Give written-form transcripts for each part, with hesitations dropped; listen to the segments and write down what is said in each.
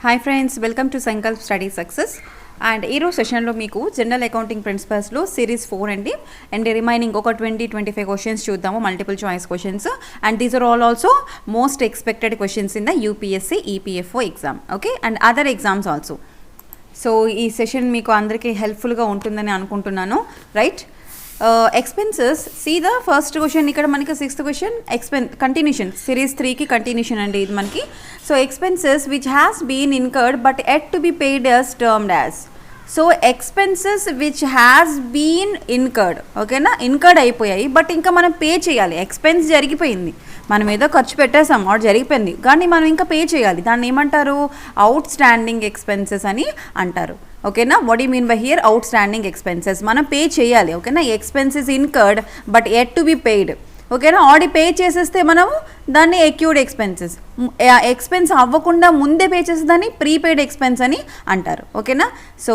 Hi friends, welcome to Sankalp study success. And ఈరోజు సెషన్లో మీకు జనరల్ అకౌంటింగ్ ప్రిన్సిపల్స్లో సిరీస్ 4 అండి. అండ్ రిమైనింగ్ ఒక 20-25 క్వశ్చన్స్ చూద్దాము, multiple choice questions. And these are also most expected questions in the UPSC EPFO exam, okay, and other exams also. So ఈ session మీకు అందరికీ హెల్ప్ఫుల్గా ఉంటుందని అనుకుంటున్నాను, right? Expenses, see the first question. ఇక్కడ మనకి 6th క్వశ్చన్ కంటిన్యూషన్, సిరీస్ 3కి continuation అండి ఇది మనకి. So expenses which has been incurred but yet to be paid as termed as. So expenses which has been incurred, ఓకేనా, incurred అయిపోయాయి but ఇంకా మనం పే చేయాలి. ఎక్స్పెన్స్ జరిగిపోయింది, మనం ఏదో ఖర్చు పెట్టేసాం, ఆర్ జరిగిపోయింది, కానీ మనం ఇంకా పే చేయాలి. దాన్ని ఏమంటారు? అవుట్ స్టాండింగ్ ఎక్స్పెన్సెస్ అని అంటారు, ఓకేనా. What you mean by here? Out standing expenses, మనం పే చేయాలి, ఓకేనా. Expenses incurred but yet to be paid, ఓకేనా. ఆల్రెడీ పే చేసేస్తే మనము దాన్ని ఎక్యూడ్ ఎక్స్పెన్సెస్, ఎక్స్పెన్స్ అవ్వకుండా ముందే పే చేసే దాన్ని ప్రీపెయిడ్ ఎక్స్పెన్స్ అని అంటారు, ఓకేనా. So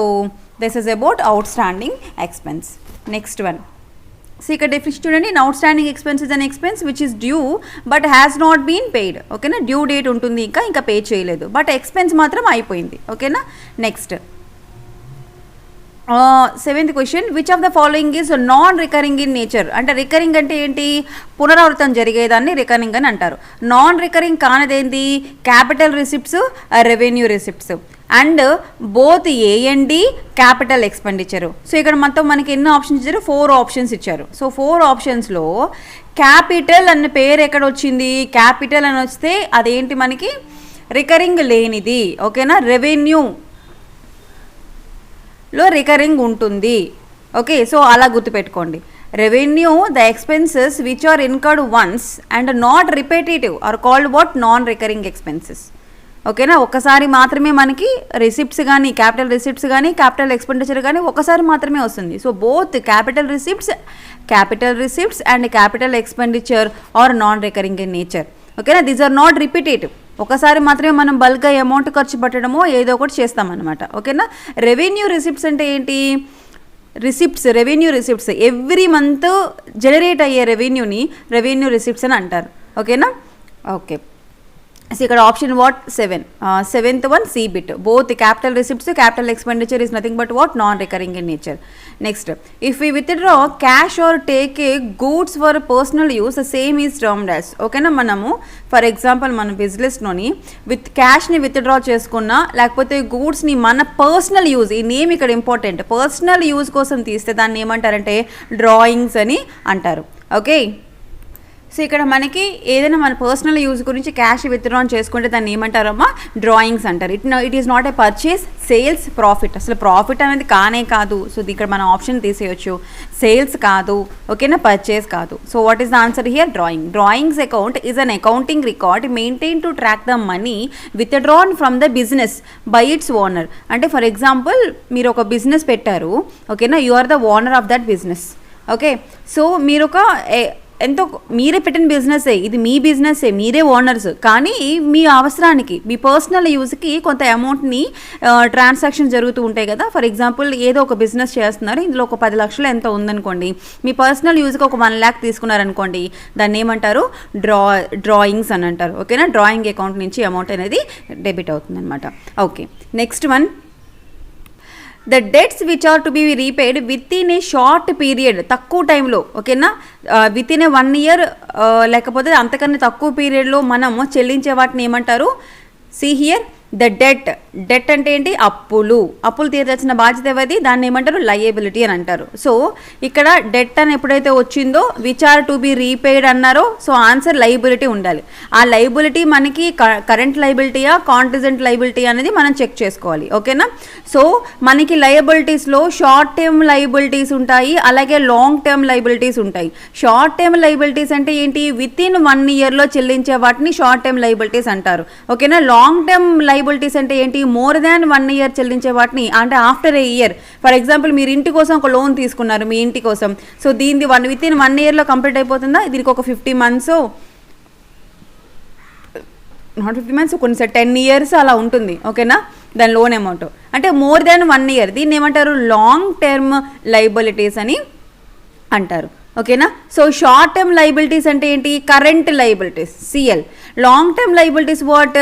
this is about outstanding expense. Next one, so ఇక్కడ డెఫినిషన్ చూడండి. Outstanding expense is an expense which is due but has not been paid, ఓకేనా. డ్యూ డేట్ ఉంటుంది, ఇంకా పే చేయలేదు, బట్ ఎక్స్పెన్స్ మాత్రం అయిపోయింది, ఓకేనా. Next 7th question, which of the following is non recurring in nature. అంటే recurring అంటే ఏంటి? పునరావృతం జరిగేదాన్ని రికరింగ్ అని అంటారు. నాన్ రికరింగ్ కానిదేంటి? Capital receipts, revenue receipts, and both AMD capital expenditure. So ఇక్కడ మొత్తం మనకి ఎన్ని ఆప్షన్స్ ఇచ్చారు? 4 ఆప్షన్స్ ఇచ్చారు. సో 4 ఆప్షన్స్లో క్యాపిటల్ అన్న పేరు ఎక్కడ వచ్చింది? క్యాపిటల్ అని వస్తే అదేంటి మనకి? రికరింగ్ లేనిది, ఓకేనా. రెవెన్యూ లో రికరింగ్ ఉంటుంది, ఓకే. సో అలా గుర్తుపెట్టుకోండి. Revenue, the expenses which are incurred once and not repetitive are called what? Non recurring expenses, ఓకేనా. ఒక్కసారి మాత్రమే మనకి రిసిప్ట్స్ కానీ, క్యాపిటల్ రిసిప్ట్స్ కానీ, క్యాపిటల్ ఎక్స్పెండిచర్ కానీ ఒకసారి మాత్రమే వస్తుంది. So both capital receipts and capital expenditure are non recurring in nature, ఓకేనా. These are not repetitive. ఒకసారి మాత్రమే మనం బల్క్గా అమౌంట్ ఖర్చు పెట్టడమో ఏదో ఒకటి చేస్తామన్నమాట, ఓకేనా. రెవెన్యూ రిసిప్ట్స్ అంటే ఏంటి? Revenue receipts every month generate అయ్యే రెవెన్యూని రెవెన్యూ రిసిప్ట్స్ అని అంటారు, ఓకేనా. ఓకే, సో ఇక్కడ option what? 7th one, C bit. Both capital receipts, capital expenditure is nothing but what? Non recurring in nature. Next, if we withdraw cash or take a goods for personal use, same is termed as, ఓకేనా. మనము for example మన బిజినెస్లోని క్యాష్ని withdraw చేసుకున్నా, లేకపోతే గూడ్స్ని మన personal use, ఈ name ఇక్కడ important, personal use కోసం తీస్తే దాన్ని ఏమంటారంటే డ్రాయింగ్స్ అని అంటారు, ఓకే. సో ఇక్కడ మనకి ఏదైనా మన పర్సనల్ యూజ్ గురించి క్యాష్ విత్డ్రా చేసుకుంటే దాన్ని ఏమంటారమ్మా? డ్రాయింగ్స్ అంటారు. It is not A purchase, sales, profit. అసలు ప్రాఫిట్ అనేది కానే కాదు. సో ఇక్కడ మన ఆప్షన్ తీసేయచ్చు. సేల్స్ కాదు, ఓకేనా, పర్చేస్ కాదు. So what is the answer here? Drawing. Drawings account is an accounting record maintain to track the money withdrawn from the business by its owner. అంటే ఫర్ ఎగ్జాంపుల్ మీరు ఒక business పెట్టారు, ఓకేనా. You are the owner of that business, okay. So మీరు ఒక ఎంతో మీరే పెట్టిన బిజినెసే, ఇది మీ బిజినెసే, మీరే ఓనర్స్, కానీ మీ అవసరానికి, మీ పర్సనల్ యూజ్కి కొంత అమౌంట్ని ట్రాన్సాక్షన్ జరుగుతూ ఉంటాయి కదా. ఫర్ ఎగ్జాంపుల్ ఏదో ఒక బిజినెస్ చేస్తున్నారు, ఇందులో ఒక 10 లక్షలు ఎంతో ఉందనుకోండి, మీ పర్సనల్ యూజ్కి ఒక 1 lakh తీసుకున్నారనుకోండి, దాన్ని ఏమంటారు? డ్రాయింగ్స్ అని అంటారు, ఓకేనా. డ్రాయింగ్ అకౌంట్ నుంచి అమౌంట్ అనేది డెబిట్ అవుతుంది అనమాట, okay. Next one, the debts which are to be repaid within a short period, తక్కువ టైంలో, ఓకేనా. విత్ ఇన్ ఏ 1 year లేకపోతే అంతకన్నా తక్కువ పీరియడ్లో మనము చెల్లించే వాటిని ఏమంటారు? సీ హియర్, ద డెట్ అంటే ఏంటి? అప్పులు తీర్చాల్సిన బాధ్యత ఎవరిది? దాన్ని ఏమంటారు? లయబిలిటీ అని అంటారు. సో ఇక్కడ డెట్ అని ఎప్పుడైతే వచ్చిందో which are to be repaid అన్నారో, సో ఆన్సర్ లయబిలిటీ ఉండాలి. ఆ లయబిలిటీ మనకి కరెంట్ లయబిలిటీయా, కాంటిజెంట్ లయబిలిటీ అనేది మనం చెక్ చేసుకోవాలి, ఓకేనా. సో మనకి లయబిలిటీస్లో షార్ట్ టర్మ్ లయబిలిటీస్ ఉంటాయి, అలాగే లాంగ్ టర్మ్ లయబిలిటీస్ ఉంటాయి. షార్ట్ టర్మ్ లయబిలిటీస్ అంటే ఏంటి? విత్ ఇన్ 1 yearలో చెల్లించే వాటిని షార్ట్ టర్మ్ లయబిలిటీస్ అంటారు, ఓకేనా. లాంగ్ టర్మ్ లయబిలిటీస్ అంటే ఏంటి? మోర్ దాన్ 1 year చెల్లించే వాటిని, అంటే after A year. For example మీరు ఇంటి కోసం ఒక లోన్ తీసుకున్నారు, మీ ఇంటి కోసం. సో దీన్ని విత్ ఇన్ 1 yearలో కంప్లీట్ అయిపోతుందా? దీనికి ఒక 50 months, నాట్ 50 months, కొన్ని 10 years అలా ఉంటుంది, ఓకేనా. దాని లోన్ అమౌంట్ అంటే మోర్ దాన్ 1 year, దీన్ని ఏమంటారు? లాంగ్ టర్మ్ లయబిలిటీస్ అని అంటారు, ఓకేనా. సో షార్ట్ టర్మ్ లయబిలిటీస్ అంటే ఏంటి? Current liabilities, CL. Long term liabilities what?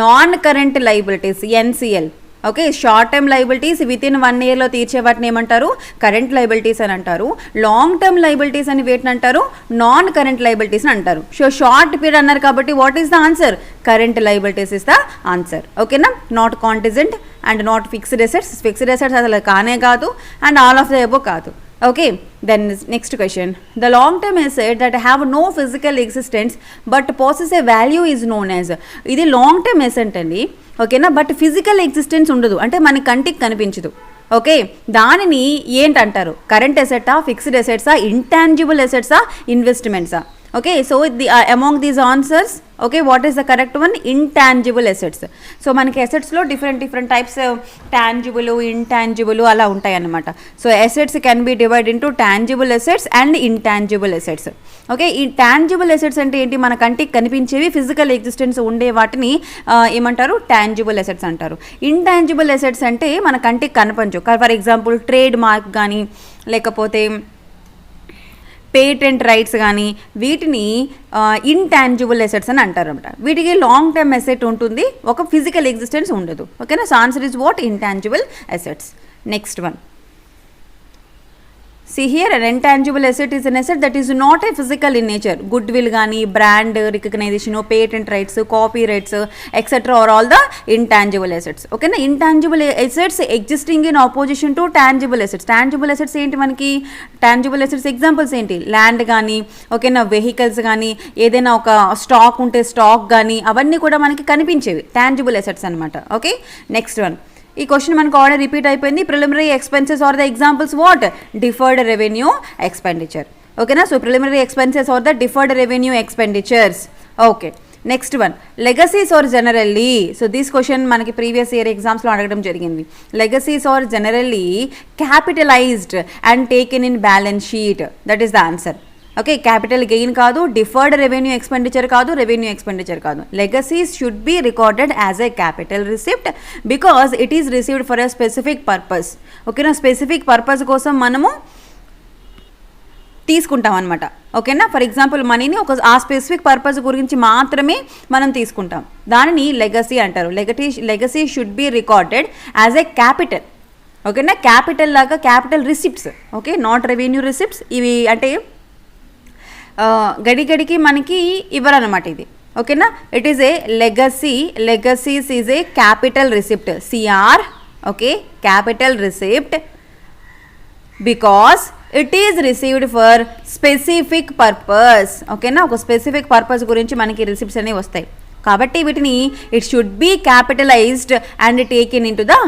Non current liabilities NCL. Okay, short term liabilities with in 1 yearలో తీర్చే వాటిని ఏమంటారు, కరెంట్ లయబిలిటీస్ అని అంటారు. లాంగ్ టర్మ్ లయబిలిటీస్ అని వేటిని అంటారు, నాన్ కరెంట్ లయబిలిటీస్ అని అంటారు. సో షార్ట్ పీరియడ్ అన్నారు కాబట్టి what is the answer, current liabilities is the answer. ఓకేనా, not contingent and not fixed assets. Fixed assets అసలు కానే కాదు and all of the above కాదు. Okay, then next question. The long term asset that have no physical existence but possess a value is known as. ఇది long term asset అండి. ఓకేనా, but physical existence ఉండదు, అంటే మన కంటికి కనిపించదు. Okay, దానిని ఏంటంటారు, కరెంట్ అసెటా, ఫిక్స్డ్ అసెట్సా, ఇంటాంజిబుల్ అసెట్సా, ఇన్వెస్ట్మెంట్సా? Okay, so among these answers, okay, what is the correct one, intangible assets. So మనకి assets లో different types tangible, intangible అలా ఉంటాయి అన్నమాట. So assets can be divided into tangible assets and intangible assets. Okay, ఈ tangible assets అంటే ఏంటి, మన కంటికి కనిపించేవి, ఫిజికల్ ఎగ్జిస్టెన్స్ ఉండే వాటిని ఏమంటారు, tangible assets అంటారు. ఇంటాంజిబుల్ assets అంటే మన కంటికి కనిపించవు. ఫర్ ఎగ్జాంపుల్ ట్రేడ్ మార్క్ కానీ లేకపోతే పేటెంట్ రైట్స్ కానీ వీటిని ఇంటాంజిబుల్ అసెట్స్ అని అంటారు అనమాట. వీటికి లాంగ్ టర్మ్ అసెట్ ఉంటుంది, ఒక ఫిజికల్ ఎగ్జిస్టెన్స్ ఉండదు. ఓకేనా, so answer is what, intangible assets. Next one, see here, an intangible asset is an asset that is not a physical in nature. Goodwill gaani, brand recognition, patent rights, copyrights, etc. are all the intangible assets. Okay na, intangible assets existing in opposition to tangible assets. Tangible assets enti manaki, tangible assets examples enti, land gaani, okay na, vehicles gaani, edaina oka stock unte stock gaani, avanni kuda manaki kanipinchevi tangible assets anamata. Okay, next one. ఈ question మనకు already repeat అయిపోయింది. Preliminary expenses are the examples what, deferred revenue expenditure. ఓకేనా, so preliminary expenses are the deferred revenue expenditures. Okay, next one, legacies are generally. So this question మనకి previous year ఎగ్జామ్స్లో అడగడం జరిగింది. Legacies are generally capitalized and taken in balance sheet, that is the answer. Okay, capital gain కాదు, deferred revenue expenditure కాదు, revenue expenditure కాదు. Legacies should be recorded as a capital receipt because it is received for a specific purpose. ఓకేనా, specific purpose కోసం మనము తీసుకుంటాం అనమాట. ఓకేనా, for example మనీని ఆ స్పెసిఫిక్ పర్పస్ గురించి మాత్రమే మనం తీసుకుంటాం, దానిని లెగసీ అంటారు. Legacy should be recorded as a capital. ఓకేనా, క్యాపిటల్ లాగా capital receipts. Okay, not revenue receipts. ఇవి అంటే గడిగడికి మనకి ఇవ్వరన్నమాట ఇది. ఓకేనా, it is A legacy. Legacies is a capital receipt, CR. Okay, capital receipt because it is received for specific purpose. ఓకేనా, ఒక specific purpose గురించి మనకి రిసిప్ట్స్ అనేవి వస్తాయి కాబట్టి వీటిని it should be capitalized and taken in to the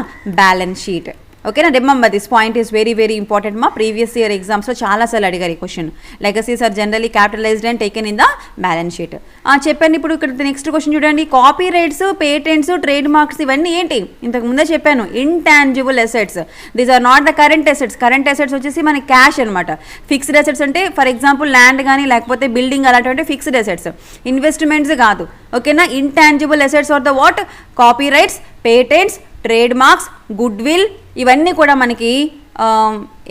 balance sheet. ఓకేనా, remember this point is very very important. మా ప్రీవియస్ ఇయర్ ఎగ్జామ్స్లో చాలాసార్లు అడిగారు ఈ question. Legacies are generally capitalized and taken in the balance sheet. చెప్పాను. ఇప్పుడు ఇక్కడ next question చూడండి. Copyrights, patents, trademarks ఇవన్నీ ఏంటి, ఇంతకు ముందే చెప్పాను, intangible assets. These are not the current assets. Current assets వచ్చేసి మనకి క్యాష్ అనమాట. ఫిక్స్డ్ అసెట్స్ అంటే ఫర్ ఎగ్జాంపుల్ ల్యాండ్ కానీ లేకపోతే బిల్డింగ్ అలాంటివి ఫిక్స్డ్ అసెట్స్. ఇన్వెస్ట్మెంట్స్ కాదు. ఓకేనా, intangible assets are the what, copyrights, patents, trademarks, goodwill, ఇవన్నీ కూడా మనకి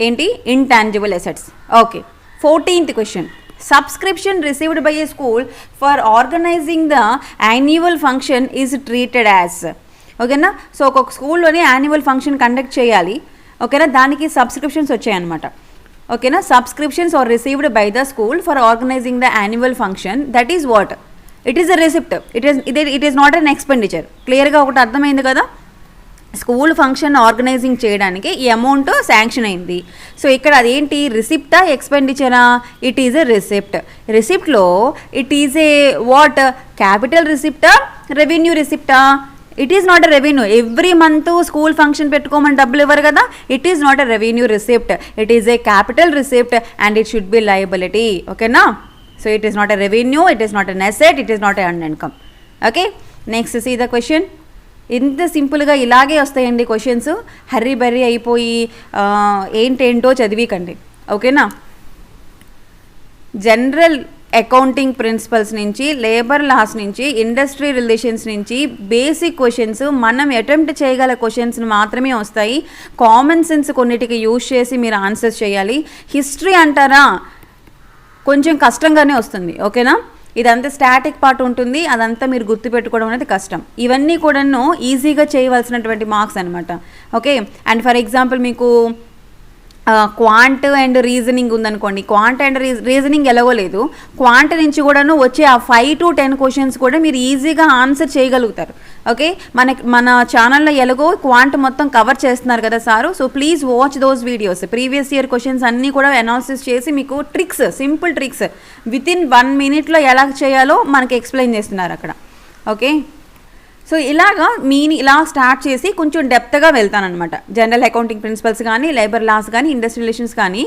ఏంటి, intangible assets. Okay, 14th question. Subscription received by a school for organizing the annual function is treated as. ఓకేనా, so ఒక స్కూల్లోనే annual function conduct చేయాలి. ఓకేనా, దానికి సబ్స్క్రిప్షన్స్ వచ్చాయన్నమాట. ఓకేనా, subscriptions are received by the school for organizing the annual function, that is what, it is a receipt. It is not an expenditure. క్లియర్గా ఒకటి అర్థమైంది కదా, స్కూల్ ఫంక్షన్ ఆర్గనైజింగ్ చేయడానికి ఈ అమౌంట్ శాంక్షన్ అయింది. సో ఇక్కడ అదేంటి, రిసిప్టా ఎక్స్పెండిచరా, ఇట్ ఈజ్ ఎ రిసిప్ట్. రిసిప్ట్లో it is a what, capital రిసిప్టా, రెవెన్యూ రిసిప్టా? It is not a revenue. Every month school function పెట్టుకోమని డబ్బులు ఇవ్వరు కదా, it is not a revenue receipt. It is a capital receipt and it should be liability. ఓకేనా, so it is not a revenue, it is not an asset, it is not a earned income. Okay, next see the question. ఇంత సింపుల్గా ఇలాగే వస్తాయండి questions. Hurry బర్రీ అయిపోయి ఏంటేంటో చదివికండి. ఓకేనా, general accounting principles నుంచి, labour laws నుంచి, ఇండస్ట్రీ రిలేషన్స్ నుంచి బేసిక్ క్వశ్చన్స్, మనం అటెంప్ట్ చేయగల క్వశ్చన్స్ని మాత్రమే వస్తాయి. కామన్ సెన్స్ కొన్నిటికి యూజ్ చేసి మీరు ఆన్సర్స్ చేయాలి. హిస్టరీ అంటారా, కొంచెం కష్టంగానే వస్తుంది. ఓకేనా, ఇదంతా స్టాటిక్ పార్ట్ ఉంటుంది, అదంతా మీరు గుర్తుపెట్టుకోవడం అనేది కష్టం. ఇవన్నీ కూడాను ఈజీగా చేయవలసినటువంటి మార్క్స్ అనమాట. ఓకే, అండ్ ఫర్ ఎగ్జాంపుల్ మీకు క్వాంట్ అండ్ రీజనింగ్ ఉందనుకోండి. క్వాంట్ అండ్ రీజనింగ్ ఎలాగో లేదు, క్వాంట్ నుంచి కూడాను వచ్చే ఆ 5 to 10 క్వశ్చన్స్ కూడా మీరు ఈజీగా ఆన్సర్ చేయగలుగుతారు. ఓకే, మన ఛానల్లో ఎలాగో క్వాంట్ మొత్తం కవర్ చేస్తున్నారు కదా sir. So please watch those videos. Previous year questions అన్నీ కూడా అనాలిసిస్ చేసి మీకు tricks, simple tricks within 1 minute ఎలా చేయాలో మనకి ఎక్స్ప్లెయిన్ చేస్తున్నారు అక్కడ. ఓకే, సో ఇలాగా ఇలా స్టార్ట్ చేసి కొంచెం డెప్త్గా వెళ్తానమాట. జనరల్ అకౌంటింగ్ ప్రిన్సిపల్స్ కానీ, లేబర్ లాస్ కానీ, ఇండస్ట్రియల్ రిలేషన్స్ కానీ,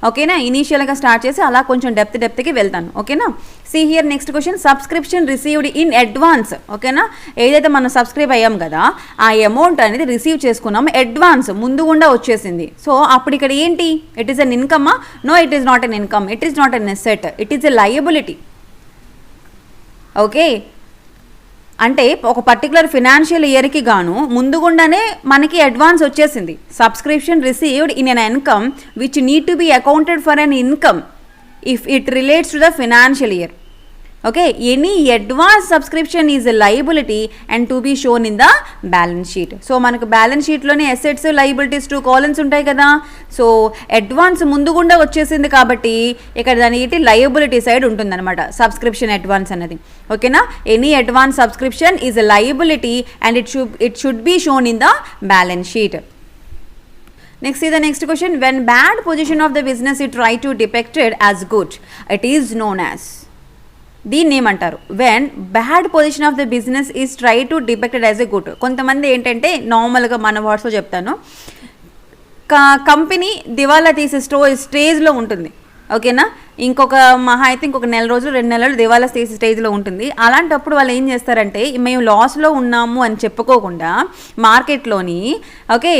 ఓకేనా, ఇనీషియల్గా స్టార్ట్ చేసి అలా కొంచెం డెప్త్కి వెళ్తాను. ఓకేనా, see here next question, subscription received in advance. ఓకేనా, ఏదైతే మనం సబ్స్క్రైబ్ అయ్యాం కదా ఆ అమౌంట్ అనేది రిసీవ్ చేసుకున్నాం, అడ్వాన్స్ ముందు గుండా వచ్చేసింది. సో అప్పుడు ఇక్కడ ఏంటి, ఇట్ ఈస్ అన్ ఇన్కమా? No, it is not an income, it is not an asset, it is a liability. Okay, అంటే ఒక పర్టికులర్ ఫినాన్షియల్ ఇయర్కి గాను ముందుగుండానే మనకి అడ్వాన్స్ వచ్చేసింది. Subscription received in an income which need to be accounted for an income if it relates to the financial year. Okay, any advance subscription is a liability and to be shown in the balance sheet. So మనకు balance షీట్లోనే assets, liabilities 2 columns ఉంటాయి కదా. So advance ముందుగుండా వచ్చేసింది కాబట్టి ఇక్కడ దానికి liability side ఉంటుందన్నమాట సబ్స్క్రిప్షన్ అడ్వాన్స్ అన్నది. ఓకేనా, any advance subscription is a liability and it should be shown in the balance sheet. Next is the next question. When bad position of the business is tried to depicted as good, it is known as. దీన్ని ఏమంటారు? When bad position of the business is try to depicted as a good. కొంతమంది ఏంటంటే నార్మల్గా మన వర్డ్స్లో చెప్తాను, company దివాలా తీసే స్టేజ్లో ఉంటుంది. ఓకేనా, ఇంకొక మహా అయితే ఇంకొక 1 రోజులు 2 నెలలు దివాలా తీసే స్టేజ్లో ఉంటుంది. అలాంటప్పుడు వాళ్ళు ఏం చేస్తారంటే మేము లాస్లో ఉన్నాము అని చెప్పుకోకుండా మార్కెట్లోని ఓకే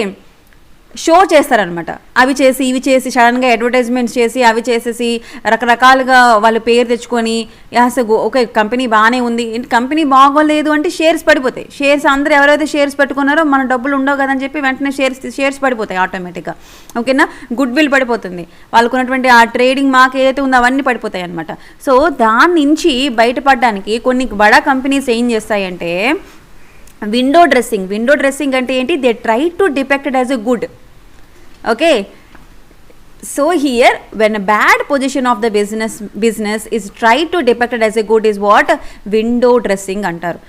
షో చేస్తారనమాట. అవి చేసి ఇవి చేసి సడన్గా అడ్వర్టైజ్మెంట్స్ చేసి అవి చేసేసి రకరకాలుగా వాళ్ళు పేరు తెచ్చుకొని అసలు ఓకే కంపెనీ బాగానే ఉంది, కంపెనీ బాగోలేదు అంటే షేర్స్ పడిపోతాయి. షేర్స్ అందరూ ఎవరైతే షేర్స్ పెట్టుకున్నారో మన డబ్బులు ఉండవు కదని చెప్పి వెంటనే షేర్స్ పడిపోతాయి ఆటోమేటిక్గా. ఓకేనా, గుడ్ విల్ పడిపోతుంది, వాళ్ళకు ఉన్నటువంటి ఆ ట్రేడింగ్ మార్క్ ఏదైతే ఉందో అవన్నీ పడిపోతాయి అనమాట. సో దాని నుంచి బయటపడడానికి కొన్ని బడా కంపెనీస్ ఏం చేస్తాయంటే విండో డ్రెస్సింగ్ అంటే ఏంటి, they try to depicted as a good. Okay, so here when a bad position of the business is tried to depicted as a good is what window dressing అంటారు.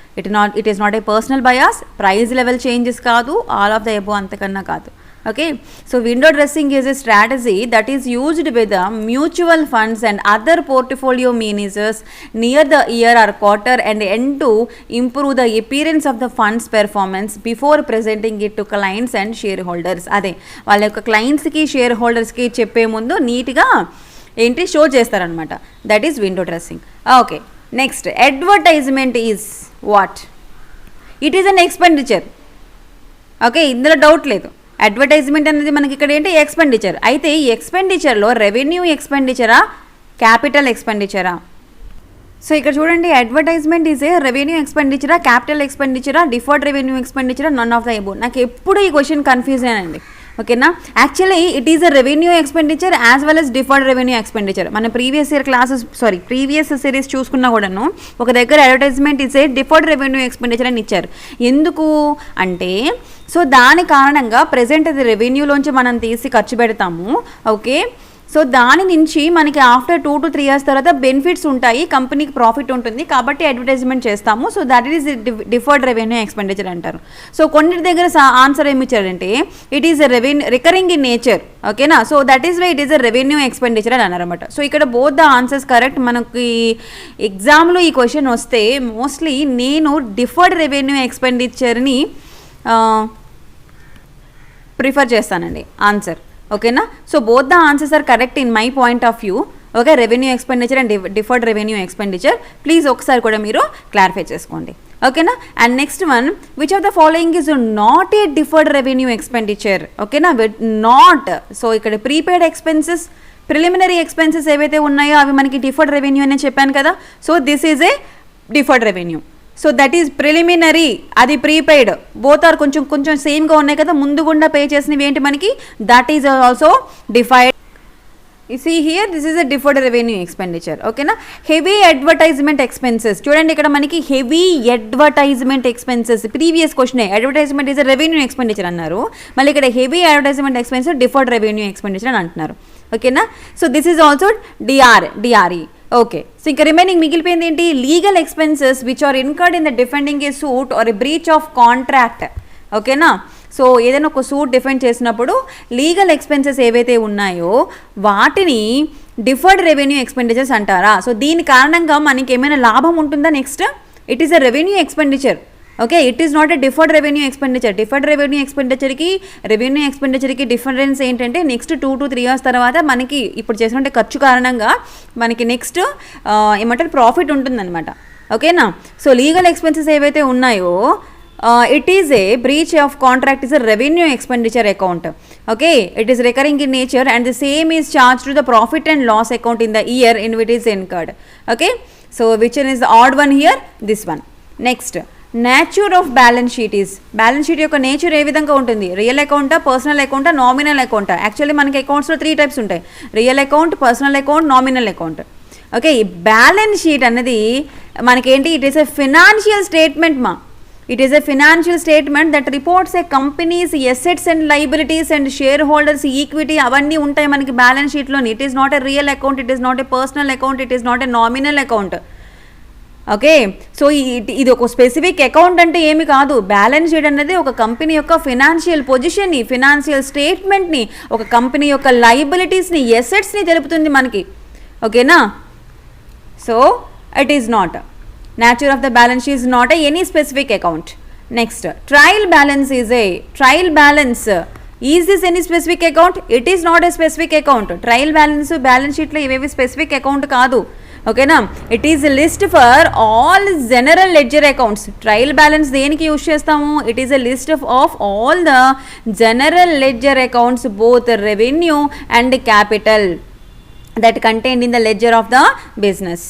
it is not a personal bias, price level changes కాదు, all of the above అంతకన్నా కాదు. Okay, so window dressing is a strategy that is used by the mutual funds and other portfolio managers near the year or quarter and end to improve the appearance of the fund's performance before presenting it to clients and shareholders. అదే వాళ్ళ యొక్క క్లయింట్స్కి share హోల్డర్స్కి చెప్పే ముందు నీట్గా ఏంటి show చేస్తారనమాట. That is window dressing. Okay, next advertisement is what? It is an expenditure. Okay, ఇందులో doubt లేదు. అడ్వర్టైజ్మెంట్ అనేది మనకి ఇక్కడ ఏంటి ఎక్స్పెండిచర్. అయితే ఈ ఎక్స్పెండిచర్లో రెవెన్యూ ఎక్స్పెండిచరా, క్యాపిటల్ ఎక్స్పెండిచరా? సో ఇక్కడ చూడండి, అడ్వర్టైజ్మెంట్ ఈజ్ ఏ రెవెన్యూ ఎక్స్పెండిచరా, క్యాపిటల్ ఎక్స్పెండిచరా, డిఫర్డ్ రెవెన్యూ ఎక్స్పెండిచరా, నన్ ఆఫ్ ద అబోవ్. నాకు ఎప్పుడు ఈ క్వశ్చన్ కన్ఫ్యూజన్ అండి. ఓకేనా, actually it is a revenue expenditure as well as deferred revenue expenditure. మన ప్రీవియస్ సిరీస్ చూసుకున్నా కూడాను ఒక దగ్గర advertisement is a deferred revenue expenditure అని ఇచ్చారు. ఎందుకు అంటే సో దాని కారణంగా ప్రజెంట్ అది రెవెన్యూలోంచి మనం తీసి ఖర్చు పెడతాము. ఓకే, సో దాని నుంచి మనకి ఆఫ్టర్ 2 to 3 years తర్వాత బెనిఫిట్స్ ఉంటాయి, కంపెనీకి ప్రాఫిట్ ఉంటుంది, కాబట్టి అడ్వర్టైజ్మెంట్ చేస్తాము. So that is deferred revenue expenditure అంటారు. సో కొన్నిటి దగ్గర ఆన్సర్ ఏమి ఇచ్చారంటే it is recurring in nature. ఓకేనా, so that is why it is a revenue expenditure అని అన్నారన్నమాట. సో ఇక్కడ బోత్ ద ఆన్సర్స్ కరెక్ట్. మనకి ఎగ్జామ్లో ఈ క్వశ్చన్ వస్తే మోస్ట్లీ నేను డిఫర్డ్ రెవెన్యూ ఎక్స్పెండిచర్ని ప్రిఫర్ చేస్తానండి ఆన్సర్. ఓకేనా, so both the answers are correct in my point of view. Okay, revenue expenditure and deferred revenue expenditure please ఒకసారి కూడా మీరు క్లారిఫై చేసుకోండి. ఓకేనా, and next one, which of the following is not a deferred revenue expenditure? ఓకేనా, not. So ఇక్కడ prepaid expenses, preliminary expenses ఏవైతే ఉన్నాయో అవి మనకి డిఫర్డ్ రెవెన్యూ అనే చెప్పాను కదా. So this is a deferred revenue. So that is preliminary, అది ప్రీపెయిడ్. బోత్ ఆర్ కొంచెం సేమ్గా ఉన్నాయి కదా, ముందుగుండా పే చేసినవి ఏంటి మనకి, that is also defied. You see here, this is a deferred revenue expenditure. ఓకేనా. హెవీ అడ్వర్టైజ్మెంట్ ఎక్స్పెన్సెస్ చూడండి, ఇక్కడ మనకి heavy advertisement expenses previous question advertisement is revenue expenditure అన్నారు, మళ్ళీ ఇక్కడ heavy advertisement expenses deferred revenue expenditure అని అంటున్నారు. ఓకేనా. So this is also DRE. Okay. So ఇంకా రిమైనింగ్ మిగిలిపోయింది ఏంటి, legal expenses which are incurred in the defending a suit or a breach of contract. ఓకేనా. సో ఏదైనా ఒక సూట్ డిఫెండ్ చేసినప్పుడు లీగల్ ఎక్స్పెన్సెస్ ఏవైతే ఉన్నాయో వాటిని డిఫర్డ్ రెవెన్యూ ఎక్స్పెండిచర్స్ అంటారా. సో దీని కారణంగా మనకి ఏమైనా లాభం ఉంటుందా? Next, it is a revenue expenditure. Okay, it is not a deferred revenue expenditure. Deferred revenue ఎక్స్పెండిచర్కి డిఫరెన్స్ ఏంటంటే నెక్స్ట్ 2 to 3 years తర్వాత మనకి ఇప్పుడు చేసినట్టు ఖర్చు కారణంగా మనకి నెక్స్ట్ ఏమంటారు ప్రాఫిట్ ఉంటుందన్నమాట. ఓకేనా. సో లీగల్ ఎక్స్పెన్సెస్ ఏవైతే ఉన్నాయో it is a breach of contract is a revenue expenditure account. Okay, it is recurring in nature and the same is charged to the profit and loss account in the year in which it is incurred. Okay, so which one is the odd one here? This one. Next, nature of balance sheet is, balance sheet యొక్క nature ఏ విధంగా ఉంటుంది, real అకౌంటా, personal అకౌంటా, nominal అకౌంటా. Actually మనకి అకౌంట్స్లో 3 types ఉంటాయి, real account, personal account, nominal account. Okay, balance sheet అన్నది మనకేంటి, it is a financial statement మా. It is a financial statement that reports a company's assets and liabilities and shareholders equity అవన్నీ ఉంటాయి మనకి balance షీట్లోని. It is not a real account, it is not a personal account, it is not a nominal account. Okay, so ఇది ఒక specific account అంటే ఏమి కాదు. Balance sheet అనేది ఒక కంపెనీ యొక్క ఫినాన్షియల్ పొజిషన్ని, ఫినాన్షియల్ స్టేట్మెంట్ని, ఒక కంపెనీ యొక్క లైబిలిటీస్ని, ఎసెట్స్ని తెలుపుతుంది మనకి. ఓకేనా. So it is not, nature of the balance sheet is not any specific account. Next, trial balance is a, trial balance, is this any specific account? It is not a specific account. Trial balance sheet lo ivevi specific account kaadu. Okay na, it is a list for all general ledger accounts. Trial balance deniki use chestamu, it is a list of all the general ledger accounts, both revenue and capital, that contained in the ledger of the business.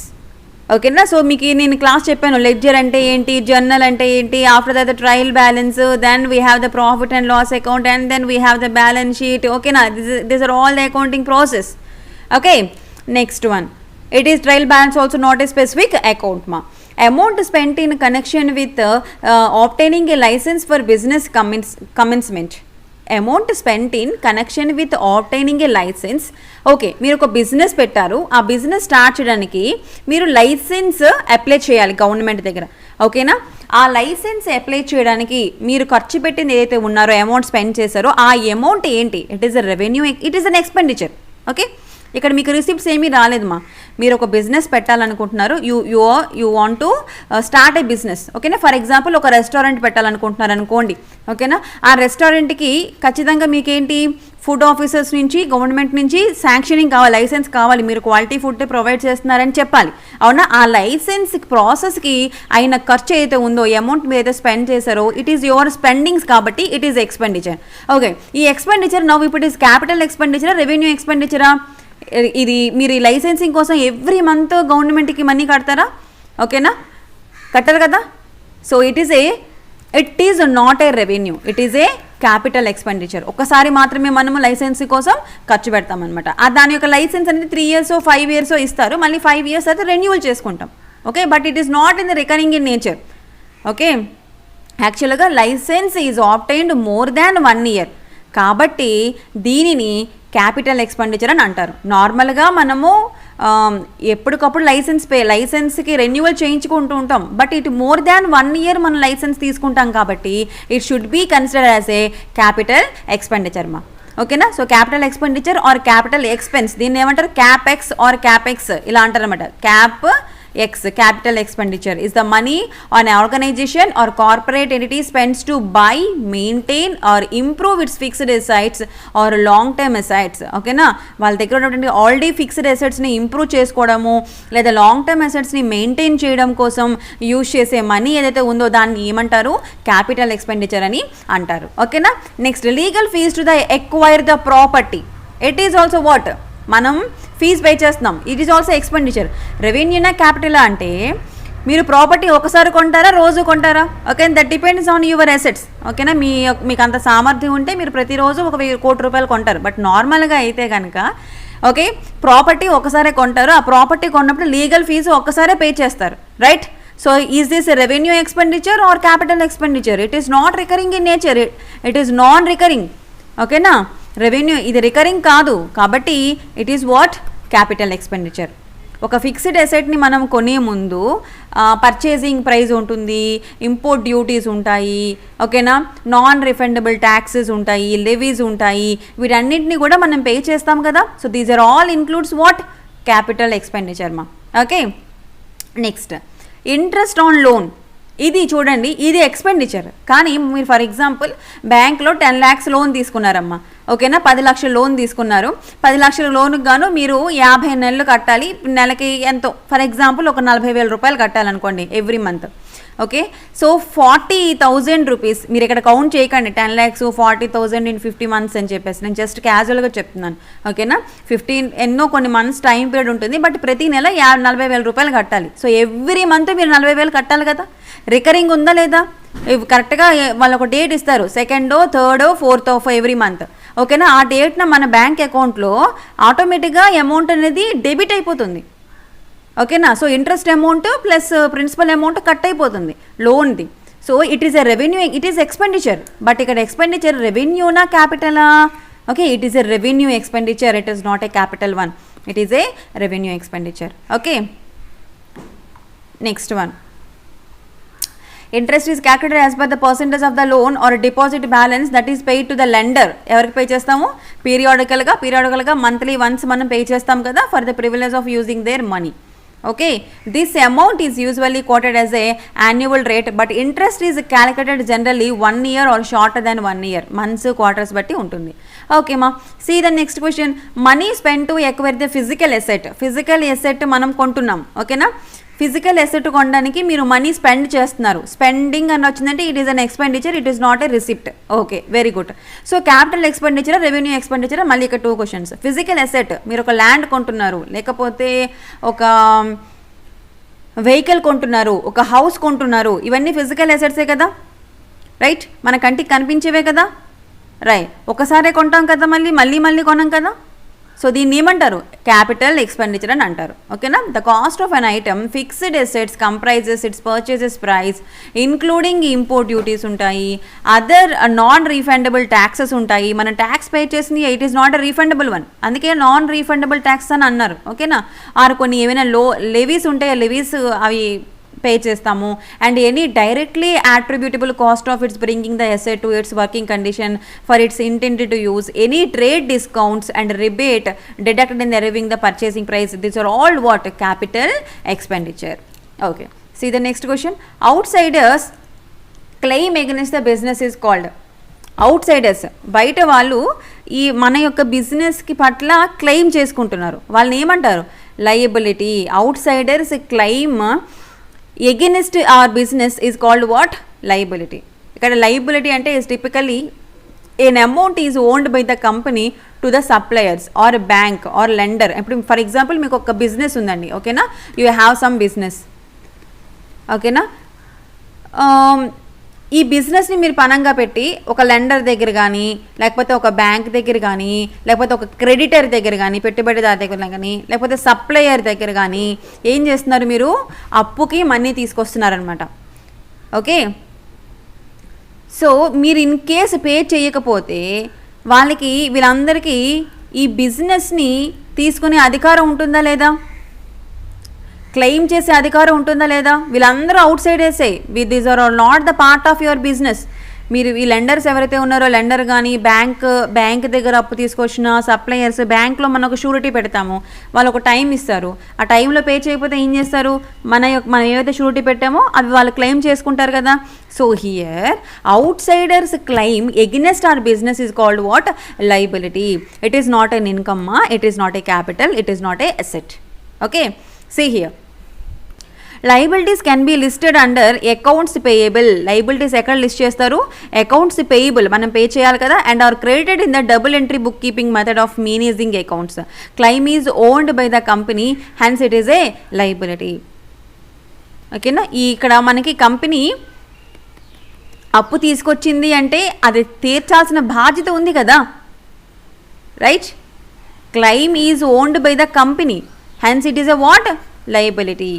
ఓకేనా. So మీకు నేను class చెప్పాను, ledger అంటే ఏంటి, journal అంటే ఏంటి, after that the trial balance, then we have the profit and loss account, and then we have the balance sheet. ఓకేనా, this are all the accounting process. Okay, next one, it is trial balance also not a specific account మా. Amount spent in connection with obtaining a license for business commencement. Amount spent in connection with obtaining a license. Okay, మీరు ఒక business పెట్టారు, ఆ business start చేయడానికి మీరు licence apply చేయాలి government దగ్గర. ఓకేనా, ఆ లైసెన్స్ అప్లై చేయడానికి మీరు ఖర్చు పెట్టింది ఏదైతే ఉన్నారో, అమౌంట్ స్పెండ్ చేశారో, ఆ అమౌంట్ ఏంటి, it is a revenue, it is an expenditure. Okay, ఇక్కడ మీకు రిసిప్ట్స్ ఏమీ రాలేదమ్మా. మీరు ఒక బిజినెస్ పెట్టాలనుకుంటున్నారు, you want to start a business. ఓకేనా, ఫర్ ఎగ్జాంపుల్ ఒక రెస్టారెంట్ పెట్టాలనుకుంటున్నారు అనుకోండి. ఓకేనా, ఆ రెస్టారెంట్కి ఖచ్చితంగా మీకేంటి, ఫుడ్ ఆఫీసర్స్ నుంచి, గవర్నమెంట్ నుంచి శాంక్షనింగ్ కావాలి, లైసెన్స్ కావాలి, మీరు క్వాలిటీ ఫుడ్ ప్రొవైడ్ చేస్తున్నారని చెప్పాలి. అవునా, ఆ లైసెన్స్ ప్రాసెస్కి అయిన ఖర్చు అయితే ఉందో, అమౌంట్ మీరు అయితే స్పెండ్ చేశారో, ఇట్ ఈస్ యువర్ స్పెండింగ్స్ కాబట్టి ఇట్ ఈస్ ఎక్స్పెండిచర్. ఓకే, ఈ ఎక్స్పెండిచర్ నవ్ ఇప్పుడు ఇస్ క్యాపిటల్ ఎక్స్పెండిచరా, రెవెన్యూ ఎక్స్పెండిచరా? ఇది మీరు ఈ లైసెన్సింగ్ కోసం ఎవ్రీ మంత్ గవర్నమెంట్కి మనీ కడతారా? ఓకేనా, కట్టరు కదా. So it is not A revenue, it is A capital expenditure. ఒక్కసారి మాత్రమే మనము లైసెన్స్ కోసం ఖర్చు పెడతామన్నమాట. దాని యొక్క లైసెన్స్ అనేది 3 years 5 years ఇస్తారు, మళ్ళీ 5 years అయితే రెన్యూవల్ చేసుకుంటాం. Okay, but it is not in the recurring in nature. Okay, యాక్చువల్గా license is obtained more than 1 year కాబట్టి దీనిని క్యాపిటల్ ఎక్స్పెండిచర్ అని అంటారు. నార్మల్గా మనము ఎప్పటికప్పుడు లైసెన్స్కి రెన్యువల్ చేయించుకుంటూ ఉంటాం, but it more than 1 year మనం లైసెన్స్ తీసుకుంటాం కాబట్టి it should be considered as a capital expenditure మా. ఓకేనా, so capital expenditure or capital expense, దీన్ని ఏమంటారు, క్యాపెక్స్ ఆర్ క్యాపెక్స్ ఇలా అంటారు అనమాట. Cap X, capital expenditure is the money an organization or corporate entity spends to buy, maintain or improve its fixed assets or long term assets. Okay నా, వాళ్ళ దగ్గర ఉన్నటువంటి already fixed అసెట్స్ని improve చేసుకోవడము లేదా long term అసెట్స్ని maintain చేయడం కోసం use చేసే money ఏదైతే ఉందో దాన్ని ఏమంటారు, క్యాపిటల్ ఎక్స్పెండిచర్ అని అంటారు. ఓకేనా, next legal fees to the acquire the property. It is also what, మనం ఫీజ్ పే చేస్తున్నాం, ఇట్ ఈస్ ఆల్సో ఎక్స్పెండిచర్. రెవెన్యూనా క్యాపిటలా అంటే మీరు ప్రాపర్టీ ఒకసారి కొంటారా, రోజు కొంటారా? Okay, that depends on your assets. ఓకేనా, మీకు అంత సామర్థ్యం ఉంటే మీరు ప్రతిరోజు 1,000 కోట్ల రూపాయలు కొంటారు. బట్ నార్మల్గా అయితే కనుక ఓకే, ప్రాపర్టీ ఒకసారి కొంటారు, ఆ ప్రాపర్టీ కొన్నప్పుడు లీగల్ ఫీజు ఒక్కసారే పే చేస్తారు, right? So is this revenue expenditure or capital expenditure? It is not recurring in nature, it is non recurring. ఓకేనా, రెవెన్యూ ఇది రికరింగ్ కాదు కాబట్టి it is what? Capital expenditure. ఒక ఫిక్స్డ్ అసెట్ని మనం కొనే ముందు పర్చేసింగ్ ప్రైస్ ఉంటుంది, ఇంపోర్ట్ డ్యూటీస్ ఉంటాయి, ఓకేనా, నాన్ రిఫండబుల్ ట్యాక్సెస్ ఉంటాయి, లెవీస్ ఉంటాయి, వీటన్నిటిని కూడా మనం పే చేస్తాం కదా. So these are all includes what? Capital expenditure మా. Okay, next interest on loan. ఇది చూడండి, ఇది ఎక్స్పెండిచర్. కానీ మీరు ఫర్ ఎగ్జాంపుల్ బ్యాంక్లో 10 lakhs లోన్ తీసుకున్నారమ్మా, ఓకేనా, 10 లక్షల లోన్ తీసుకున్నారు. 10 లక్షల లోన్కి గాను మీరు 50 నెలలు కట్టాలి. నెలకి ఎంతో, ఫర్ ఎగ్జాంపుల్ ఒక 40,000 రూపాయలు కట్టాలనుకోండి every month. Okay, so 40,000 rupees. మీరు ఇక్కడ కౌంట్ చేయకండి 10 lakhs 40,000 in 50 months అని చెప్పేసి, నేను జస్ట్ క్యాజువల్గా చెప్తున్నాను. ఓకేనా, 15 ఎన్నో కొన్ని మంత్స్ టైం పీరియడ్ ఉంటుంది, బట్ ప్రతి నెల 40,000 రూపాయలు కట్టాలి. సో ఎవ్రీ మంత్ మీరు 40,000 కట్టాలి కదా. రికరింగ్ ఉందా లేదా? కరెక్ట్గా వాళ్ళు ఒక డేట్ ఇస్తారు, 2nd, 3rd, 4th of every month. ఓకేనా, ఆ డేట్న మన బ్యాంక్ అకౌంట్లో ఆటోమేటిక్గా అమౌంట్ అనేది డెబిట్ అయిపోతుంది. ఓకేనా, so interest amount plus principal amount cut అయిపోతుంది లోన్ది. So it is a revenue, it is expenditure. But ఇక్కడ ఎక్స్పెండిచర్ రెవెన్యూనా క్యాపిటలా? Okay, it is a revenue expenditure, it is not a capital one, it is a revenue expenditure. Okay, next one. Interest is calculated as per the percentage of the loan or deposit balance that is paid to the lender. ఎవరికి pay చేస్తాము? పీరియాడికల్గా monthly once మనం pay చేస్తాం కదా, for the privilege of using their money. Okay, this amount is usually quoted as a annual rate, but interest is calculated generally 1 year or shorter than 1 year, months quarters బట్టి ఉంటుంది. Okay మా, see the next question. Money spend to acquire the physical asset. Physical asset మనం కొంటున్నాం, ఓకేనా. Physical asset కొనడానికి మీరు money spend చేస్తున్నారు. Spending అని వచ్చిందంటే it is an expenditure, it is not a receipt. Okay, very good. So capital expenditure, revenue expenditure, మళ్ళీ ఇక్కడ 2 questions. ఫిజికల్ ఎసెట్, మీరు ఒక ల్యాండ్ కొంటున్నారు, లేకపోతే ఒక వెహికల్ కొంటున్నారు, ఒక హౌస్ కొంటున్నారు, ఇవన్నీ ఫిజికల్ ఎసెట్సే కదా, రైట్? మన కంటికి కనిపించేవే కదా, రైట్? ఒకసారే కొంటాం కదా, మళ్ళీ కొనం కదా. సో దీన్ని ఏమంటారు? క్యాపిటల్ ఎక్స్పెండిచర్ అని అంటారు. ఓకేనా, the cost of an item fixed assets comprises it's purchases price including import duties ఉంటాయి, అదర్ నాన్ రీఫండబుల్ ట్యాక్సెస్ ఉంటాయి. మనం ట్యాక్స్ పే చేసింది it is not a refundable one, అందుకే నాన్ రీఫండబుల్ ట్యాక్స్ అని అన్నారు. ఓకేనా, ఆరు కొన్ని ఏమైనా లెవీస్ ఉంటాయి, లెవీస్ అవి పే చేస్తాము. And any directly attributable cost of its bringing the asset to its working condition for its intended to use, any trade discounts and rebate deducted in arriving the purchasing price. These are all what? Capital expenditure. Okay, see the next question. Outsiders claim against the business is called. Outsiders, బయట వాళ్ళు ఈ మన యొక్క బిజినెస్కి పట్ల claim చేసుకుంటున్నారు, వాళ్ళని ఏమంటారు? Liability. Outsiders claim against our business is called what? Liability. ఇక్కడ liability అంటే is typically an amount is owned by the company to the suppliers or bank or lender. ఇప్పుడు ఫర్ ఎగ్జాంపుల్ మీకు ఒక business ఉందండి, ఓకేనా, you have some business, ఓకేనా. ఈ బిజినెస్ని మీరు పనంగా పెట్టి ఒక లెండర్ దగ్గర కానీ, లేకపోతే ఒక బ్యాంక్ దగ్గర కానీ, లేకపోతే ఒక క్రెడిటర్ దగ్గర కానీ, పెట్టుబడిదారు దగ్గర కానీ, లేకపోతే సప్లయర్ దగ్గర కానీ ఏం చేస్తున్నారు? మీరు అప్పుకి మనీ తీసుకొస్తున్నారనమాట. ఓకే, సో మీరు ఇన్ కేసు పే చేయకపోతే వాళ్ళకి, వీళ్ళందరికీ ఈ బిజినెస్ని తీసుకునే అధికారం ఉంటుందా లేదా? క్లెయిమ్ చేసే అధికారం ఉంటుందా లేదా? వీళ్ళందరూ అవుట్ సైడర్సే. These are not the part of your business. మీరు ఈ లెండర్స్ ఎవరైతే ఉన్నారో, లెండర్ కానీ, బ్యాంక్ దగ్గర అప్పు తీసుకొచ్చిన సప్లయర్స్, బ్యాంక్లో మనకు షూరిటీ పెడతాము, వాళ్ళు ఒక టైం ఇస్తారు, ఆ టైంలో పే చేయకపోతే ఏం చేస్తారు? మనం ఏవైతే షూరిటీ పెట్టామో అవి వాళ్ళు క్లెయిమ్ చేసుకుంటారు కదా. So here outsiders claim against our business is called what? Liability. It is not an income, it is not a capital, it is not a asset. Okay, see here, liabilities can be listed under accounts payable. liabilities ఎక్కడ list చేస్తారు? accounts payable, మనం pay చేయాలి కదా, and are credited in the double entry bookkeeping method of managing accounts. claim is owned by the company, hence it is a liability. ఓకేనా, ఇక్కడ మనకి company అప్పు తీసుకొచ్చింది అంటే అది తీర్చాల్సిన బాధ్యత ఉంది కదా, right? Claim is owned by the company. Hence it is a what? Liability.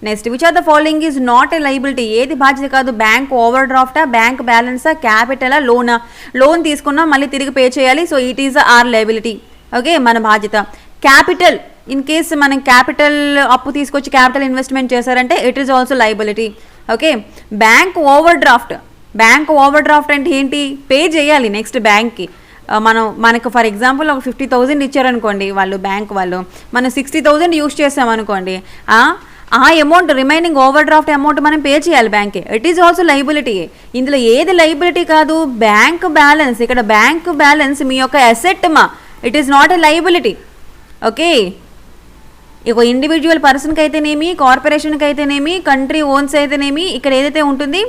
Next which are the following is not a liability. ఏది బాధ్యత కాదు? బ్యాంక్ ఓవర్ డ్రాఫ్టా, బ్యాంక్ బ్యాలెన్సా, క్యాపిటలా, లోనా? లోన్ తీసుకున్నా మళ్ళీ తిరిగి పే చేయాలి. So it is or liability. Okay, మన బాధ్యత. క్యాపిటల్, ఇన్ కేస్ మనం క్యాపిటల్ అప్పు తీసుకొచ్చి క్యాపిటల్ ఇన్వెస్ట్మెంట్ చేశారంటే it is also liability. Okay, bank overdraft. Bank overdraft అంటే ఏంటి? పే చేయాలి నెక్స్ట్ బ్యాంక్కి. మనకు ఫర్ ఎగ్జాంపుల్ ఒక 50,000 ఇచ్చారనుకోండి వాళ్ళు, బ్యాంక్ వాళ్ళు, మనం 60,000 యూస్ చేసామనుకోండి, ఆ amount remaining over draft amount మనం పే చేయాలి బ్యాంక్కి. It is also liability. ఇందులో ఏది లైబిలిటీ కాదు? Bank balance. ఇక్కడ బ్యాంక్ బ్యాలెన్స్ మీ యొక్క అసెట్ మా, it is not a liability. Okay, ఇక ఇండివిజువల్ పర్సన్కి అయితేనేమి, కార్పొరేషన్కి అయితేనేమి, కంట్రీ ఓన్స్ అయితేనేమి, ఇక్కడ ఏదైతే ఉంటుంది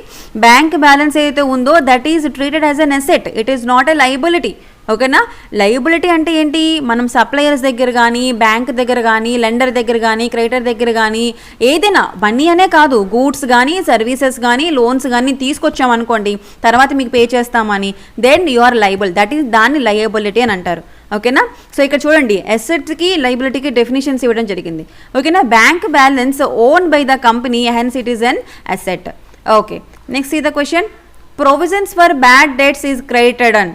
బ్యాంక్ బ్యాలెన్స్ ఏదైతే ఉందో that is treated as an asset. It is not a liability. ఓకేనా? లైబిలిటీ అంటే ఏంటి? మనం సప్లయర్స్ దగ్గర కానీ, బ్యాంక్ దగ్గర కానీ, లెండర్ దగ్గర కానీ, క్రెడిటర్ దగ్గర కానీ, ఏదైనా మనీ అనే కాదు, గూడ్స్ కానీ, సర్వీసెస్ కానీ, లోన్స్ కానీ తీసుకొచ్చామనుకోండి, తర్వాత మీకు పే చేస్తామని, then you are liable. That is దాన్ని లయబిలిటీ అని అంటారు. ఓకేనా? సో ఇక్కడ చూడండి, అసెట్కి లైబిలిటీకి డెఫినేషన్స్ ఇవ్వడం జరిగింది. ఓకేనా? Bank balance own by the company, hence it is an asset. Okay, next ఈ the question. Provisions for bad debts is credited on.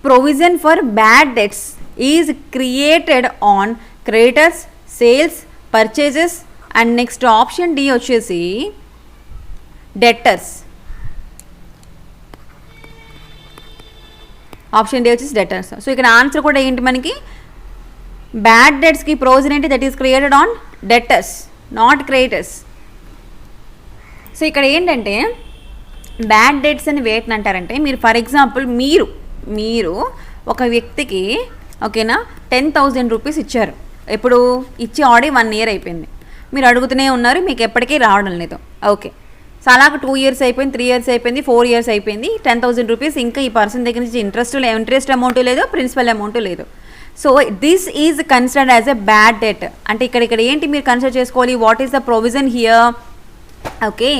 Provision for bad debts is created on creditors, sales, purchases, and next option D వచ్చేసి debtors. Option D వచ్చేసి debtors. So ఇక్కడ answer కూడా ఏంటి మనకి? Bad డెట్స్కి provision ఏంటి? That is created on debtors, not creditors. So ఇక్కడ ఏంటంటే bad debts అని వేటిని అంటారంటే, మీరు ఫర్ ఎగ్జాంపుల్ మీరు ఒక వ్యక్తికి ఓకేనా 10,000 రూపీస్ ఇచ్చారు. ఎప్పుడు ఇచ్చి ఆడి 1 year అయిపోయింది. మీరు అడుగుతూనే ఉన్నారు, మీకు ఎప్పటికీ రావడం లేదు. ఓకే, సో అలాగ 2 years అయిపోయింది, 3 years అయిపోయింది, 4 years అయిపోయింది. 10,000 రూపీస్ ఇంకా ఈ పర్సన్ దగ్గర నుంచి ఇంట్రెస్ట్ అమౌంట్ లేదు, ప్రిన్సిపల్ అమౌంట్ లేదు. So this is considered as a bad debt. అంటే ఇక్కడ ఏంటి మీరు కన్సిడర్ చేసుకోవాలి? What is the provision here? Okay,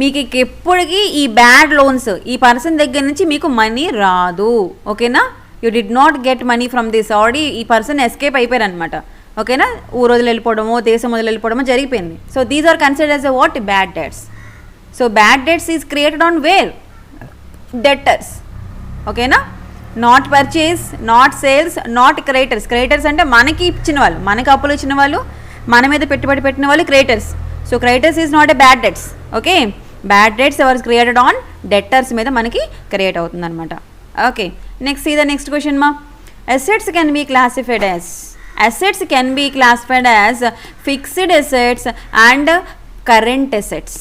మీకు ఎప్పటికీ ఈ బ్యాడ్ లోన్స్, ఈ పర్సన్ దగ్గర నుంచి మీకు మనీ రాదు. ఓకేనా? You did not get money from this. Already ఈ పర్సన్ ఎస్కేప్ అయిపోయారు అనమాట. ఓకేనా? ఊరు వదిలి వెళ్ళిపోవడమో, దేశం వదిలి వెళ్ళిపోవడమో జరిగిపోయింది. So these are considered as a what? Bad debts. So bad debts is created on where? Debtors. ఓకేనా? Not purchase, not sales, not creditors. Creditors అంటే మనకి ఇచ్చిన వాళ్ళు, మనకి అప్పులు ఇచ్చిన వాళ్ళు, మన మీద పెట్టుబడి పెట్టిన వాళ్ళు creditors. So creditors is not a bad debts. Okay, bad debts ever created on debtors మీద మనకి క్రియేట్ అవుతుంది అనమాట. ఓకే, నెక్స్ట్ ఈ ద నెక్స్ట్ క్వశ్చన్ మా. Assets can be classified as, assets can be classified as fixed assets and current assets.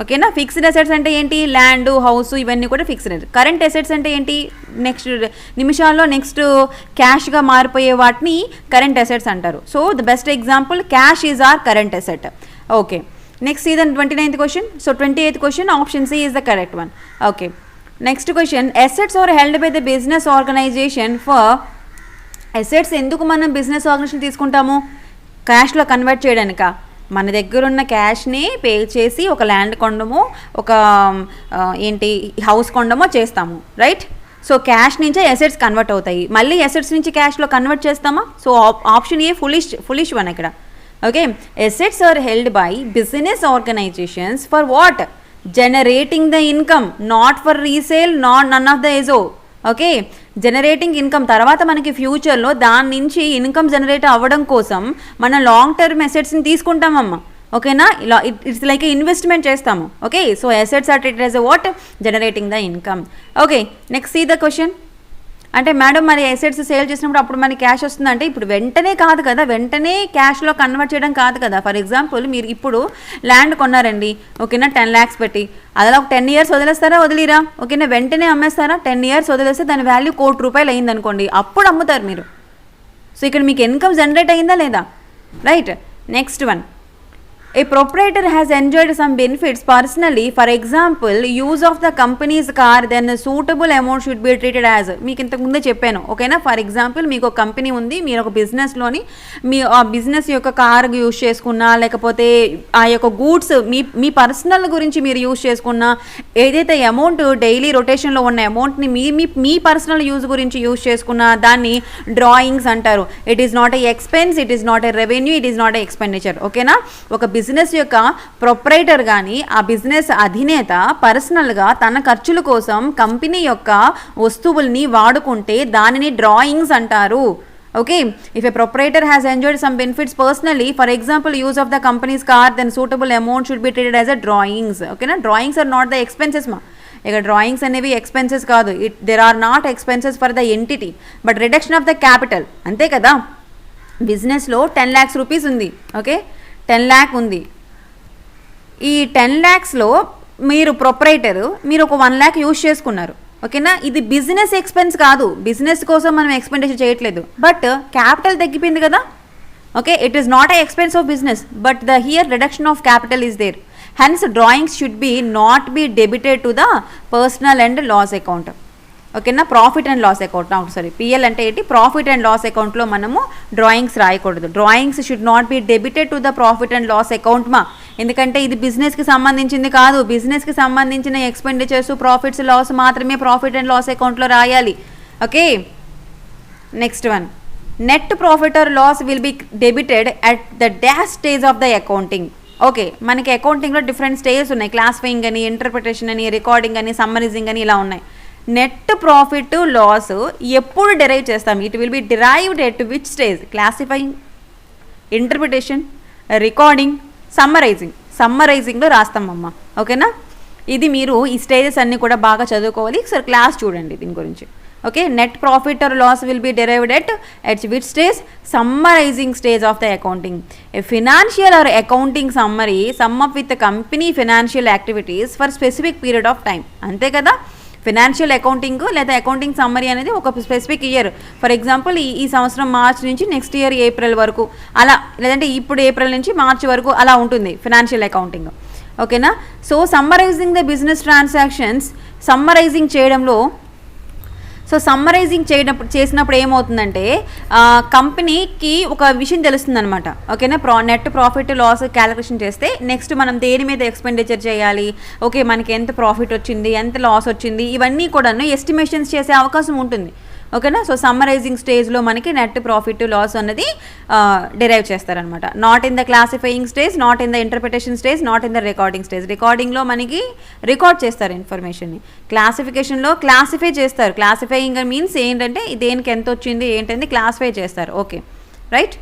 ఓకేనా? Fixed assets అంటే ఏంటి? Land, house, ఇవన్నీ కూడా ఫిక్స్డ్. కరెంట్ అసెట్స్ అంటే ఏంటి? నెక్స్ట్ నిమిషాల్లో నెక్స్ట్ క్యాష్గా మారిపోయే వాటిని కరెంట్ అసెట్స్ అంటారు. So the best example cash is or current asset. Okay, next see the 29th question. So 28th question, option C is the correct one. Okay, next question. Assets are held by the business organization for, assets ఎందుకు మనం business organisation తీసుకుంటాము? క్యాష్లో convert చేయడానిక? మన దగ్గర ఉన్న క్యాష్ని pay చేసి ఒక land కొనడము, ఒక ఏంటి హౌస్ కొనడమో చేస్తాము, రైట్? సో క్యాష్ నుంచే అసెట్స్ కన్వర్ట్ అవుతాయి. మళ్ళీ అసెట్స్ నుంచి క్యాష్లో కన్వర్ట్ చేస్తామా? So option A foolish one ఇక్కడ. Okay, assets are held by business organizations for what? Generating the income, not for resale, none of the ESO. Okay, generating income. తర్వాత మనకి ఫ్యూచర్లో దాని నుంచి ఇన్కమ్ జనరేట్ అవ్వడం కోసం మనం లాంగ్ టర్మ్ అసెట్స్ని తీసుకుంటామమ్మా. ఓకేనా? ఇలా ఇట్స్ లైక్ ఇన్వెస్ట్మెంట్ చేస్తాము. Okay, so assets are treated as a what? Generating the income. Okay, next see the question. అంటే మేడం మరి అసెట్స్ సేల్ చేసినప్పుడు అప్పుడు మనకి క్యాష్ వస్తుందంటే, ఇప్పుడు వెంటనే కాదు కదా, వెంటనే క్యాష్లో కన్వర్ట్ చేయడం కాదు కదా. ఫర్ ఎగ్జాంపుల్ మీరు ఇప్పుడు ల్యాండ్ కొన్నారండి, ఓకేనా, 10 lakhs పెట్టి, అలా ఒక 10 years వదిలేస్తారా? వదిలేరా? ఓకేనా? వెంటనే అమ్మేస్తారా? 10 years వదిలేస్తే దాని వాల్యూ 1 crore రూపాయలు అయింది అనుకోండి, అప్పుడు అమ్ముతారు మీరు. సో ఇక్కడ మీకు ఇన్కమ్ జనరేట్ అయిందా లేదా? Right. Next one, A proprietor has enjoyed some benefits personally, for example, use of the company's car, then a suitable amount should be treated as. మీకు ఇంతకు ముందే చెప్పాను ఓకేనా. ఫర్ ఎగ్జాంపుల్ మీకు ఒక కంపెనీ ఉంది, మీరు ఒక బిజినెస్లోని మీ ఆ బిజినెస్ యొక్క కార్ యూజ్ చేసుకున్నా, లేకపోతే ఆ యొక్క గూడ్స్ మీ పర్సనల్ గురించి మీరు యూజ్ చేసుకున్నా, ఏదైతే అమౌంట్ డైలీ రొటేషన్లో ఉన్న అమౌంట్ని మీ పర్సనల్ యూజ్ గురించి యూజ్ చేసుకున్నా దాన్ని డ్రాయింగ్స్ అంటారు. It is not A expense, it is not A revenue, it is not A expenditure. ఓకేనా. ఒక బిజినెస్ యొక్క ప్రొప్రైటర్ కానీ ఆ బిజినెస్ అధినేత పర్సనల్గా తన ఖర్చుల కోసం కంపెనీ యొక్క వస్తువుల్ని వాడుకుంటే దానిని డ్రాయింగ్స్ అంటారు. Okay. If a proprietor has enjoyed some benefits personally, for example use of the companies car, then suitable amount should be treated as a drawings. ఓకేనా. Drawings are not the expenses మా. ఇక drawings అనేవి expenses కాదు. There are not expenses for the entity but reduction of the capital. అంతే కదా. బిజినెస్లో 10 lakhs rupees ఉంది. Okay, 10 lakh ఉంది. ఈ 10 lakhsలో మీరు ప్రొప్రైటర్ మీరు ఒక 1 lakh యూజ్ చేసుకున్నారు. ఓకేనా. ఇది బిజినెస్ ఎక్స్పెన్స్ కాదు, బిజినెస్ కోసం మనం ఎక్స్పెండిచర్ చేయట్లేదు, బట్ క్యాపిటల్ తగ్గిపోయింది కదా. Okay, it is not a expense of business but the here reduction of capital is there. Hence drawings should be not be debited to the personal and loss account. ఓకేనా. Profit and loss account, sorry PL అంటే ఏంటి, profit and loss అకౌంట్లో మనము డ్రాయింగ్స్ రాయకూడదు. Drawings should not be debited to the profit and loss account మా. ఎందుకంటే ఇది బిజినెస్కి సంబంధించింది కాదు. బిజినెస్కి సంబంధించిన ఎక్స్పెండిచర్స్, ప్రాఫిట్స్, లాస్ మాత్రమే ప్రాఫిట్ అండ్ లాస్ అకౌంట్లో రాయాలి. Okay. Next one, net profit or loss will be debited at the dash stage of the accounting. Okay, మనకి అకౌంటింగ్లో డిఫరెంట్ స్టేజెస్ ఉన్నాయి. క్లాసిఫైయింగ్ అని, ఇంటర్ప్రిటేషన్ అని, రికార్డింగ్ అని, సమ్మరైజింగ్ అని ఇలా ఉన్నాయి. నెట్ ప్రాఫిట్ లాస్ ఎప్పుడు డిరైవ్ చేస్తాం? It will be derived at which stage? Classifying, interpretation, recording, సమ్మరైజింగ్లో రాస్తామమ్మా. ఓకేనా. ఇది మీరు ఈ స్టేజెస్ అన్నీ కూడా బాగా చదువుకోవాలి. సార్ క్లాస్ చూడండి దీని గురించి. Okay, net profit or loss will be derived at which stage? Summarizing stage of the accounting. A financial or accounting summary sum up with company financial activities for specific period of time. అంతే కదా. Financial accounting లేదా accounting summary అనేది ఒక specific year, for example ఈ సంవత్సరం March నుంచి next year April వరకు అలా, లేదంటే ఇప్పుడు ఏప్రిల్ నుంచి మార్చ్ వరకు అలా ఉంటుంది ఫినాన్షియల్ అకౌంటింగ్. ఓకేనా. So summarising the business transactions, summarising చేయడంలో సమ్మరైజింగ్ చేసినప్పుడు ఏమవుతుందంటే కంపెనీకి ఒక విషయం తెలుస్తుంది అనమాట. ఓకేనా. నెట్ ప్రాఫిట్ లాస్ క్యాలిక్యులేషన్ చేస్తే నెక్స్ట్ మనం దేని మీద ఎక్స్పెండిచర్ చేయాలి, ఓకే మనకి ఎంత ప్రాఫిట్ వచ్చింది, ఎంత లాస్ వచ్చింది, ఇవన్నీ కూడాను ఎస్టిమేషన్స్ చేసే అవకాశం ఉంటుంది. ఓకేనా. సో సమ్మరైజింగ్ స్టేజ్లో మనకి నెట్ ప్రాఫిట్ లాస్ అన్నది డిరైవ్ చేస్తారనమాట. Not in the classifying stage, not in the interpretation stage, not in the recording stage. రికార్డింగ్లో మనకి రికార్డ్ చేస్తారు ఇన్ఫర్మేషన్ని, క్లాసిఫికేషన్లో క్లాసిఫై చేస్తారు. క్లాసిఫైయింగ్ మీన్స్ ఏంటంటే దేనికి ఎంత వచ్చింది ఏంటంటే క్లాసిఫై చేస్తారు. Okay right.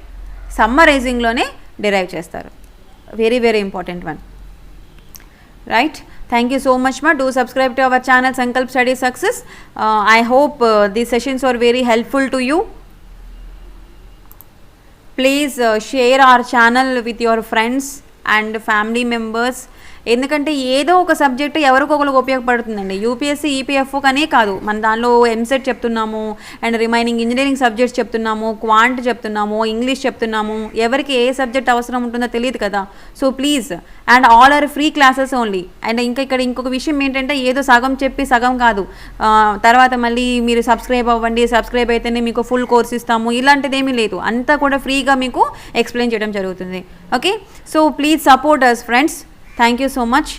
సమ్మరైజింగ్లోనే డిరైవ్ చేస్తారు. Very very important one. Right. Thank you so much ma. Do subscribe to our channel Sankalp Study Success. I hope these sessions were very helpful to you. Please share our channel with your friends and family members. ఎందుకంటే ఏదో ఒక subject ఎవరికొకరికి ఉపయోగపడుతుందండి. UPSC EPFO కనే కాదు, మన దానిలో ఎంసెట్ చెప్తున్నాము and remaining engineering subjects చెప్తున్నాము, క్వాంట్ చెప్తున్నాము, ఇంగ్లీష్ చెప్తున్నాము. ఎవరికి ఏ సబ్జెక్ట్ అవసరం ఉంటుందో తెలియదు కదా. So please, and all are free classes only. And ఇక్కడ ఇంకొక విషయం ఏంటంటే ఏదో సగం చెప్పి సగం కాదు, తర్వాత మళ్ళీ మీరు సబ్స్క్రైబ్ అవ్వండి, సబ్స్క్రైబ్ అయితేనే మీకు ఫుల్ కోర్స్ ఇస్తాము, ఇలాంటిది ఏమీ లేదు. అంతా కూడా ఫ్రీగా మీకు ఎక్స్ప్లెయిన్ చేయడం జరుగుతుంది. Okay. So please support us friends. Thank you so much.